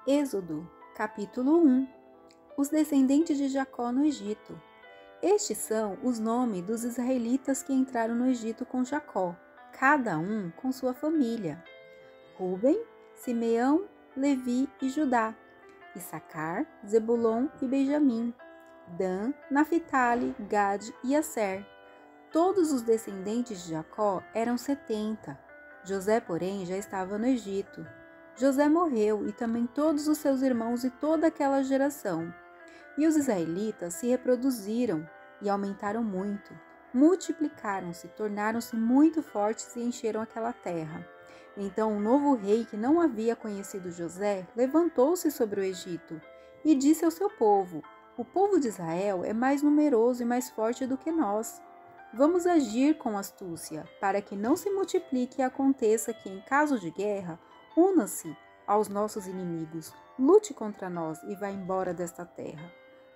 Êxodo, capítulo 1. Os descendentes de Jacó no Egito. Estes são os nomes dos israelitas que entraram no Egito com Jacó, cada um com sua família: Rúben, Simeão, Levi e Judá, Issacar, Zebulon e Benjamim, Dan, Naphtali, Gade e Asser. Todos os descendentes de Jacó eram 70. José, porém, já estava no Egito. José morreu, e também todos os seus irmãos e toda aquela geração. E os israelitas se reproduziram e aumentaram muito. Multiplicaram-se, tornaram-se muito fortes e encheram aquela terra. Então um novo rei que não havia conhecido José levantou-se sobre o Egito e disse ao seu povo: o povo de Israel é mais numeroso e mais forte do que nós. Vamos agir com astúcia, para que não se multiplique e aconteça que, em caso de guerra, una-se aos nossos inimigos, lute contra nós e vá embora desta terra.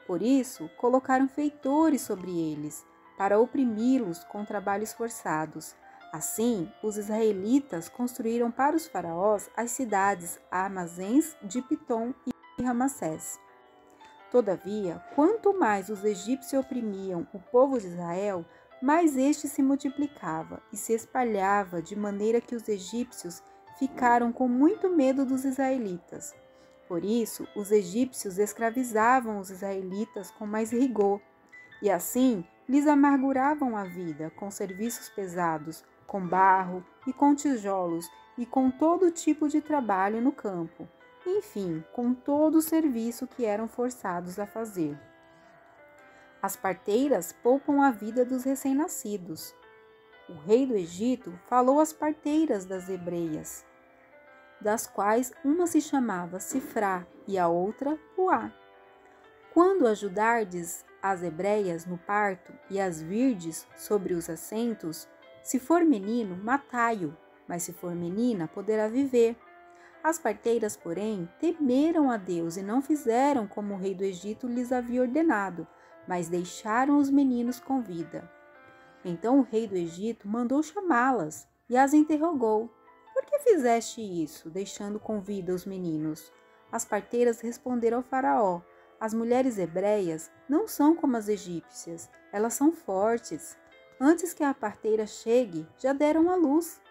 Por isso, colocaram feitores sobre eles, para oprimi-los com trabalhos forçados. Assim, os israelitas construíram para os faraós as cidades armazéns de Pitom e Ramassés. Todavia, quanto mais os egípcios oprimiam o povo de Israel, mais este se multiplicava e se espalhava, de maneira que os egípcios ficaram com muito medo dos israelitas. Por isso, os egípcios escravizavam os israelitas com mais rigor, e assim lhes amarguravam a vida com serviços pesados, com barro e com tijolos, e com todo tipo de trabalho no campo, enfim, com todo o serviço que eram forçados a fazer. As parteiras poupam a vida dos recém-nascidos. O rei do Egito falou às parteiras das hebreias, das quais uma se chamava Sifrá e a outra Puá. Quando ajudardes as hebreias no parto e as virdes sobre os assentos, se for menino, matai-o, mas se for menina, poderá viver. As parteiras, porém, temeram a Deus e não fizeram como o rei do Egito lhes havia ordenado, mas deixaram os meninos com vida. Então o rei do Egito mandou chamá-las e as interrogou: por que fizeste isso, deixando com vida os meninos? As parteiras responderam ao faraó: as mulheres hebreias não são como as egípcias, elas são fortes. Antes que a parteira chegue, já deram à luz.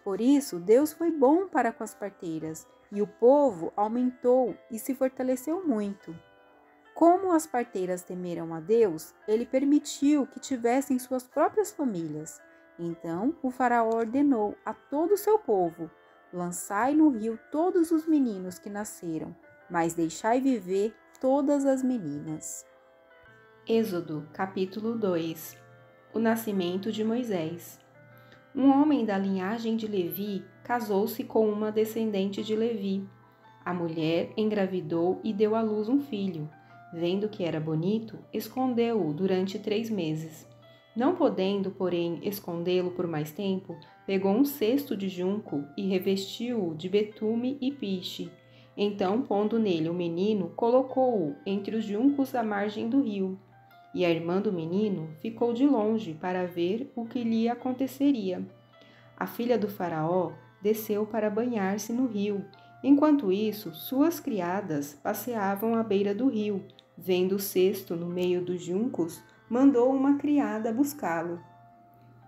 Por isso, Deus foi bom para com as parteiras, e o povo aumentou e se fortaleceu muito. Como as parteiras temeram a Deus, ele permitiu que tivessem suas próprias famílias. Então o faraó ordenou a todo o seu povo: lançai no rio todos os meninos que nasceram, mas deixai viver todas as meninas. Êxodo, capítulo 2. O nascimento de Moisés. Um homem da linhagem de Levi casou-se com uma descendente de Levi. A mulher engravidou e deu à luz um filho. Vendo que era bonito, escondeu-o durante 3 meses. Não podendo, porém, escondê-lo por mais tempo, pegou um cesto de junco e revestiu-o de betume e piche. Então, pondo nele o menino, colocou-o entre os juncos à margem do rio. E a irmã do menino ficou de longe para ver o que lhe aconteceria. A filha do faraó desceu para banhar-se no rio. Enquanto isso, suas criadas passeavam à beira do rio. Vendo o cesto no meio dos juncos, mandou uma criada buscá-lo.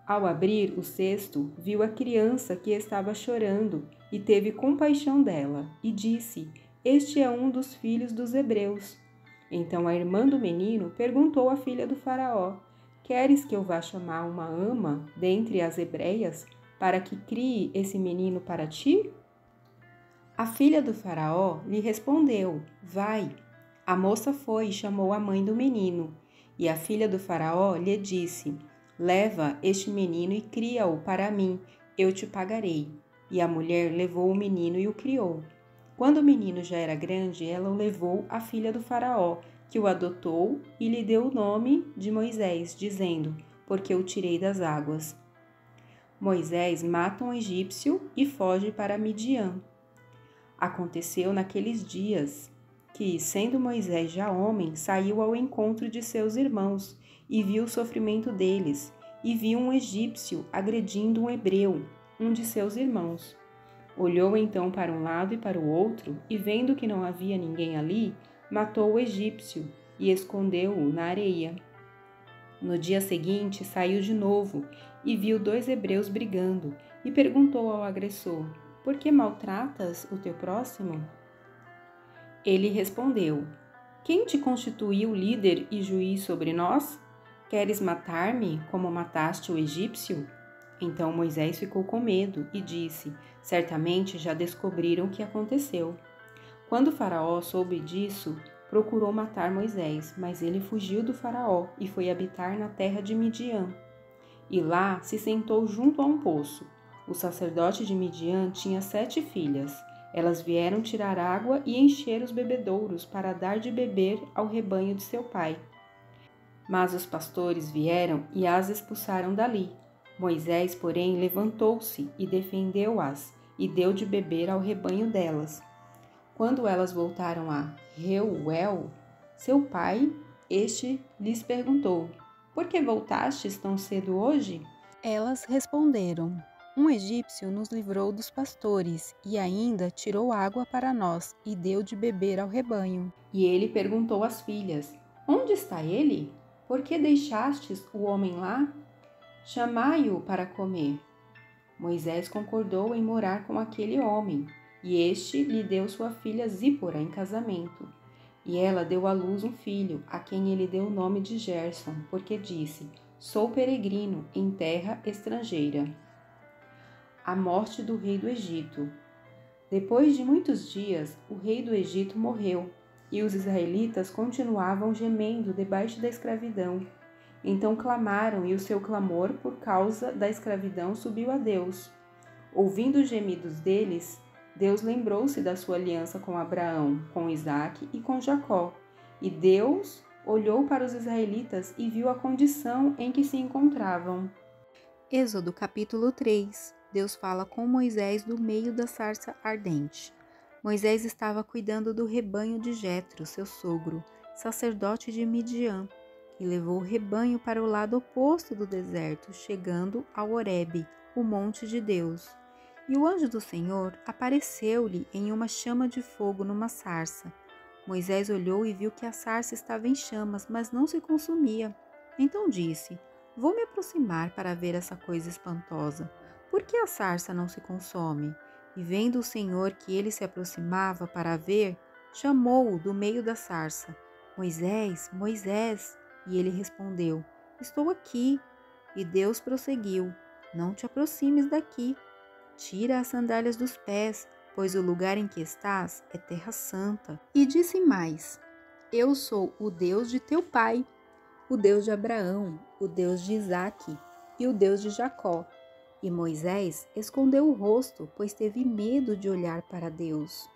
Ao abrir o cesto, viu a criança que estava chorando e teve compaixão dela, e disse: este é um dos filhos dos hebreus. Então a irmã do menino perguntou à filha do faraó: queres que eu vá chamar uma ama dentre as hebreias para que crie esse menino para ti? A filha do faraó lhe respondeu: vai. A moça foi e chamou a mãe do menino, e a filha do faraó lhe disse: leva este menino e cria-o para mim, eu te pagarei. E a mulher levou o menino e o criou. Quando o menino já era grande, ela o levou à filha do faraó, que o adotou e lhe deu o nome de Moisés, dizendo: porque o tirei das águas. Moisés mata um egípcio e foge para Midian. Aconteceu naqueles dias que, sendo Moisés já homem, saiu ao encontro de seus irmãos e viu o sofrimento deles, e viu um egípcio agredindo um hebreu, um de seus irmãos. Olhou então para um lado e para o outro, e vendo que não havia ninguém ali, matou o egípcio e escondeu-o na areia. No dia seguinte, saiu de novo e viu 2 hebreus brigando, e perguntou ao agressor: Por que maltratas o teu próximo? Ele respondeu: Quem te constituiu líder e juiz sobre nós? Queres matar-me como mataste o egípcio? Então Moisés ficou com medo e disse: Certamente já descobriram o que aconteceu. Quando Faraó soube disso, procurou matar Moisés, mas ele fugiu do Faraó e foi habitar na terra de Midian. E lá se sentou junto a um poço. O sacerdote de Midian tinha 7 filhas. Elas vieram tirar água e encher os bebedouros para dar de beber ao rebanho de seu pai. Mas os pastores vieram e as expulsaram dali. Moisés, porém, levantou-se e defendeu-as e deu de beber ao rebanho delas. Quando elas voltaram a Reuel, seu pai, este lhes perguntou: Por que voltastes tão cedo hoje? Elas responderam: Um egípcio nos livrou dos pastores e ainda tirou água para nós e deu de beber ao rebanho. E ele perguntou às filhas: Onde está ele? Por que deixastes o homem lá? Chamai-o para comer. Moisés concordou em morar com aquele homem, e este lhe deu sua filha Zípora em casamento. E ela deu à luz um filho, a quem ele deu o nome de Gerson, porque disse: Sou peregrino em terra estrangeira. A morte do rei do Egito. Depois de muitos dias, o rei do Egito morreu, e os israelitas continuavam gemendo debaixo da escravidão. Então clamaram, e o seu clamor por causa da escravidão subiu a Deus. Ouvindo os gemidos deles, Deus lembrou-se da sua aliança com Abraão, com Isaque e com Jacó. E Deus olhou para os israelitas e viu a condição em que se encontravam. Êxodo capítulo 3. Deus fala com Moisés do meio da sarça ardente. Moisés estava cuidando do rebanho de Jetro, seu sogro, sacerdote de Midian, e levou o rebanho para o lado oposto do deserto, chegando ao Horebe, o monte de Deus. E o anjo do Senhor apareceu-lhe em uma chama de fogo numa sarça. Moisés olhou e viu que a sarça estava em chamas, mas não se consumia. Então disse: Vou me aproximar para ver essa coisa espantosa. Por que a sarça não se consome? E vendo o Senhor que ele se aproximava para ver, chamou-o do meio da sarça: Moisés, Moisés! E ele respondeu: Estou aqui. E Deus prosseguiu: Não te aproximes daqui. Tira as sandálias dos pés, pois o lugar em que estás é terra santa. E disse mais: Eu sou o Deus de teu pai, o Deus de Abraão, o Deus de Isaque e o Deus de Jacó. E Moisés escondeu o rosto, pois teve medo de olhar para Deus.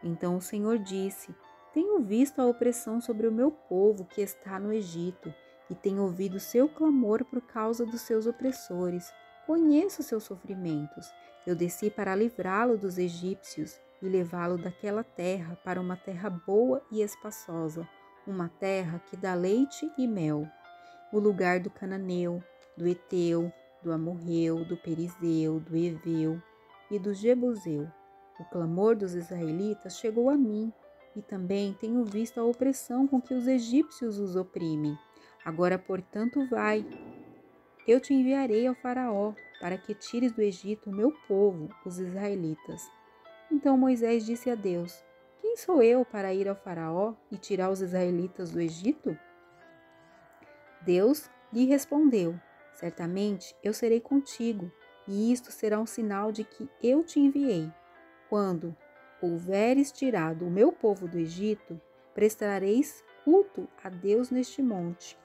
Então o Senhor disse: Tenho visto a opressão sobre o meu povo que está no Egito, e tenho ouvido seu clamor por causa dos seus opressores. Conheço seus sofrimentos. Eu desci para livrá-lo dos egípcios e levá-lo daquela terra para uma terra boa e espaçosa, uma terra que dá leite e mel, o lugar do cananeu, do Eteu, do Amorreu, do Perizeu, do Eveu e do Jebuseu. O clamor dos israelitas chegou a mim, e também tenho visto a opressão com que os egípcios os oprimem. Agora, portanto, vai. Eu te enviarei ao Faraó, para que tires do Egito o meu povo, os israelitas. Então Moisés disse a Deus: Quem sou eu para ir ao Faraó e tirar os israelitas do Egito? Deus lhe respondeu: Certamente eu serei contigo, e isto será um sinal de que eu te enviei. Quando houveres tirado o meu povo do Egito, prestareis culto a Deus neste monte.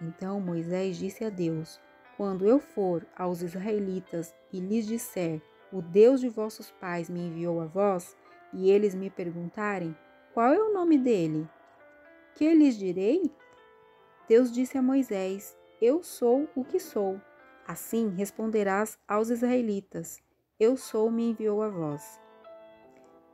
Então Moisés disse a Deus: Quando eu for aos israelitas e lhes disser: O Deus de vossos pais me enviou a vós, e eles me perguntarem: Qual é o nome dele? Que lhes direi? Deus disse a Moisés: Eu sou o que sou. Assim responderás aos israelitas: Eu sou, me enviou a vós.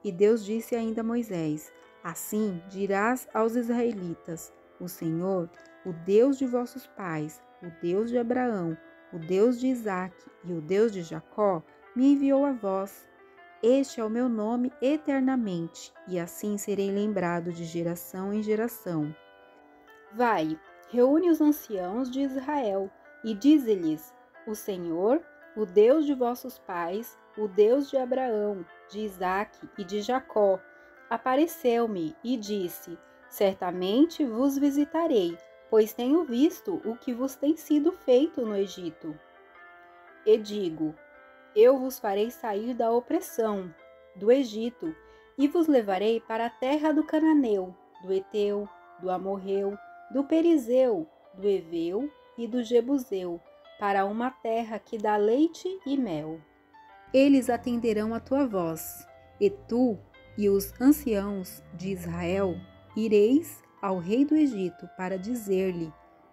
E Deus disse ainda a Moisés: Assim dirás aos israelitas: O Senhor, o Deus de vossos pais, o Deus de Abraão, o Deus de Isaque e o Deus de Jacó, me enviou a vós. Este é o meu nome eternamente, e assim serei lembrado de geração em geração. Vai, reúne os anciãos de Israel e dize-lhes: O Senhor, o Deus de vossos pais, o Deus de Abraão, de Isaque e de Jacó, apareceu-me e disse: Certamente vos visitarei, pois tenho visto o que vos tem sido feito no Egito. E digo: Eu vos farei sair da opressão do Egito e vos levarei para a terra do Cananeu, do Eteu, do Amorreu, do Perizeu, do Eveu e do Jebuseu, para uma terra que dá leite e mel. Eles atenderão a tua voz, e tu e os anciãos de Israel ireis ao rei do Egito para dizer-lhe: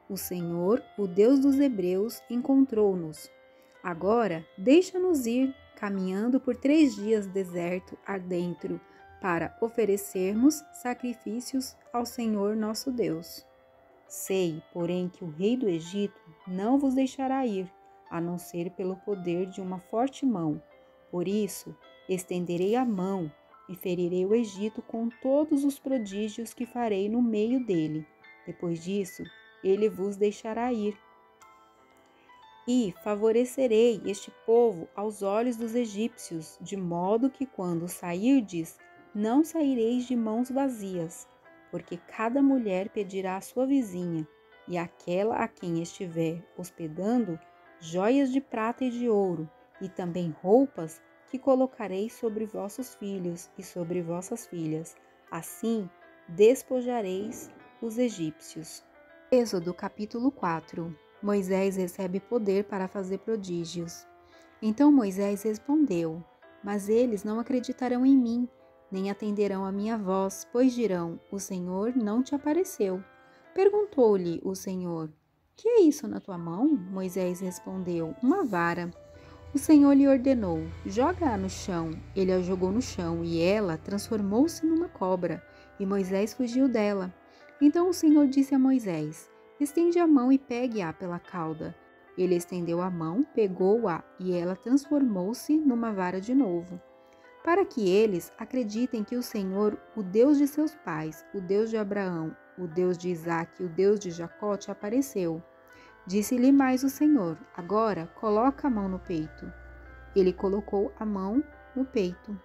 O Senhor, o Deus dos Hebreus, encontrou-nos. Agora deixa-nos ir, caminhando por 3 dias deserto adentro, para oferecermos sacrifícios ao Senhor nosso Deus. Sei, porém, que o rei do Egito não vos deixará ir, a não ser pelo poder de uma forte mão. Por isso, estenderei a mão e ferirei o Egito com todos os prodígios que farei no meio dele. Depois disso, ele vos deixará ir. E favorecerei este povo aos olhos dos egípcios, de modo que quando sairdes, não saireis de mãos vazias, porque cada mulher pedirá à sua vizinha, e àquela a quem estiver hospedando, joias de prata e de ouro, e também roupas que colocarei sobre vossos filhos e sobre vossas filhas. Assim despojareis os egípcios. Êxodo capítulo 4. Moisés recebe poder para fazer prodígios. Então Moisés respondeu: Mas eles não acreditarão em mim, nem atenderão à minha voz, pois dirão: O Senhor não te apareceu. Perguntou-lhe o Senhor: Que é isso na tua mão? Moisés respondeu: Uma vara. O Senhor lhe ordenou: Joga-a no chão. Ele a jogou no chão, e ela transformou-se numa cobra, e Moisés fugiu dela. Então o Senhor disse a Moisés: Estende a mão e pegue-a pela cauda. Ele estendeu a mão, pegou-a, e ela transformou-se numa vara de novo. Para que eles acreditem que o Senhor, o Deus de seus pais, o Deus de Abraão, o Deus de Isaque e o Deus de Jacó, te apareceu. Disse-lhe mais o Senhor: Agora coloca a mão no peito. Ele colocou a mão no peito.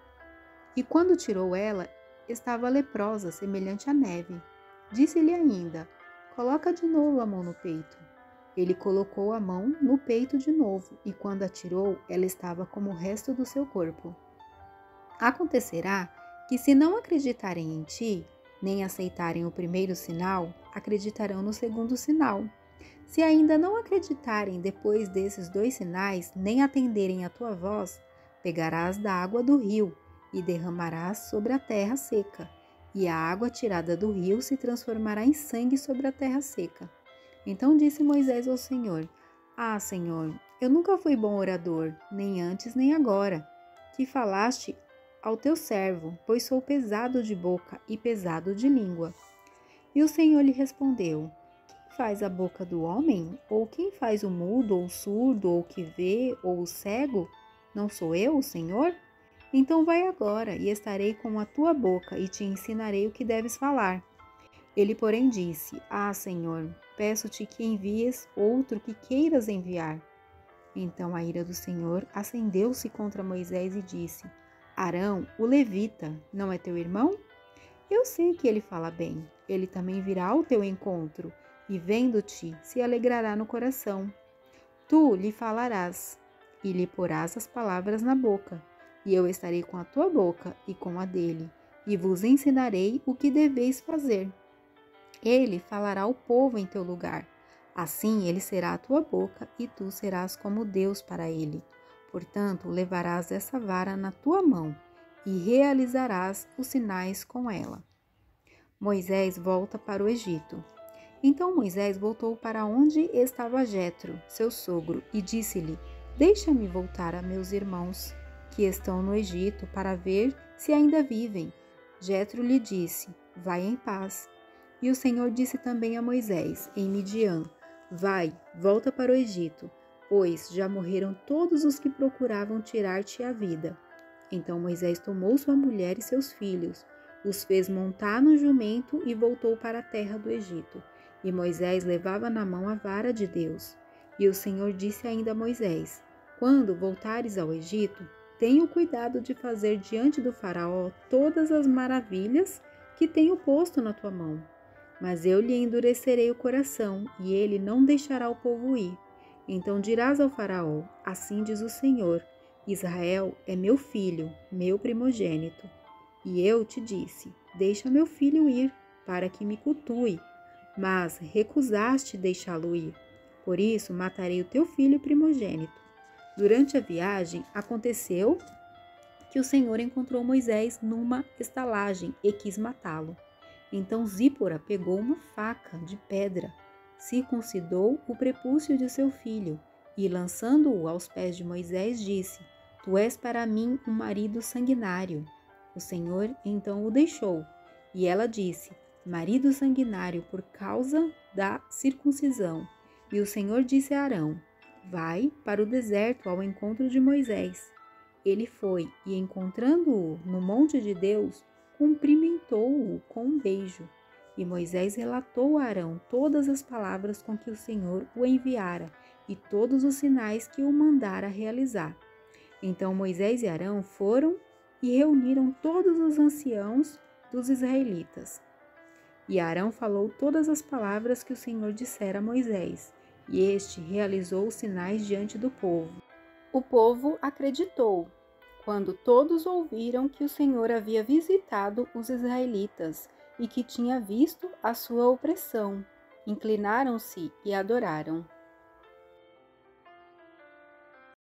E quando tirou ela, estava leprosa, semelhante à neve. Disse-lhe ainda: Coloca de novo a mão no peito. Ele colocou a mão no peito de novo, e quando a tirou, ela estava como o resto do seu corpo. Acontecerá que, se não acreditarem em ti, nem aceitarem o primeiro sinal, acreditarão no segundo sinal. Se ainda não acreditarem depois desses 2 sinais, nem atenderem à tua voz, pegarás da água do rio e derramarás sobre a terra seca, e a água tirada do rio se transformará em sangue sobre a terra seca. Então disse Moisés ao Senhor: Ah, Senhor, eu nunca fui bom orador, nem antes nem agora, que falaste ao teu servo, pois sou pesado de boca e pesado de língua. E o Senhor lhe respondeu: Quem faz a boca do homem? Ou quem faz o mudo, ou o surdo, ou o que vê, ou o cego? Não sou eu, o Senhor? Então vai agora, e estarei com a tua boca, e te ensinarei o que deves falar. Ele, porém, disse: Ah, Senhor, peço-te que envies outro que queiras enviar. Então a ira do Senhor acendeu-se contra Moisés e disse: Arão, o levita, não é teu irmão? Eu sei que ele fala bem. Ele também virá ao teu encontro, e vendo-te, se alegrará no coração. Tu lhe falarás, e lhe porás as palavras na boca, e eu estarei com a tua boca e com a dele, e vos ensinarei o que deveis fazer. Ele falará ao povo em teu lugar. Assim ele será a tua boca, e tu serás como Deus para ele. Portanto, levarás essa vara na tua mão, e realizarás os sinais com ela. Moisés volta para o Egito. Então Moisés voltou para onde estava Jetro, seu sogro, e disse-lhe: Deixa-me voltar a meus irmãos, que estão no Egito, para ver se ainda vivem. Jetro lhe disse: Vai em paz. E o Senhor disse também a Moisés, em Midian: Vai, volta para o Egito, pois já morreram todos os que procuravam tirar-te a vida. Então Moisés tomou sua mulher e seus filhos, os fez montar no jumento e voltou para a terra do Egito. E Moisés levava na mão a vara de Deus. E o Senhor disse ainda a Moisés: Quando voltares ao Egito, tenha o cuidado de fazer diante do faraó todas as maravilhas que tenho posto na tua mão. Mas eu lhe endurecerei o coração, e ele não deixará o povo ir. Então dirás ao faraó: Assim diz o Senhor: Israel é meu filho, meu primogênito. E eu te disse: Deixa meu filho ir, para que me cultue. Mas recusaste deixá-lo ir. Por isso matarei o teu filho primogênito. Durante a viagem, aconteceu que o Senhor encontrou Moisés numa estalagem e quis matá-lo. Então Zípora pegou uma faca de pedra, circuncidou o prepúcio de seu filho e, lançando-o aos pés de Moisés, disse: Tu és para mim um marido sanguinário. O Senhor então o deixou. E ela disse: Marido sanguinário por causa da circuncisão. E o Senhor disse a Arão: Vai para o deserto ao encontro de Moisés. Ele foi e, encontrando-o no monte de Deus, cumprimentou-o com um beijo. E Moisés relatou a Arão todas as palavras com que o Senhor o enviara e todos os sinais que o mandara realizar. Então Moisés e Arão foram e reuniram todos os anciãos dos israelitas. E Arão falou todas as palavras que o Senhor dissera a Moisés, e este realizou os sinais diante do povo. O povo acreditou, quando todos ouviram que o Senhor havia visitado os israelitas e que tinha visto a sua opressão. Inclinaram-se e adoraram.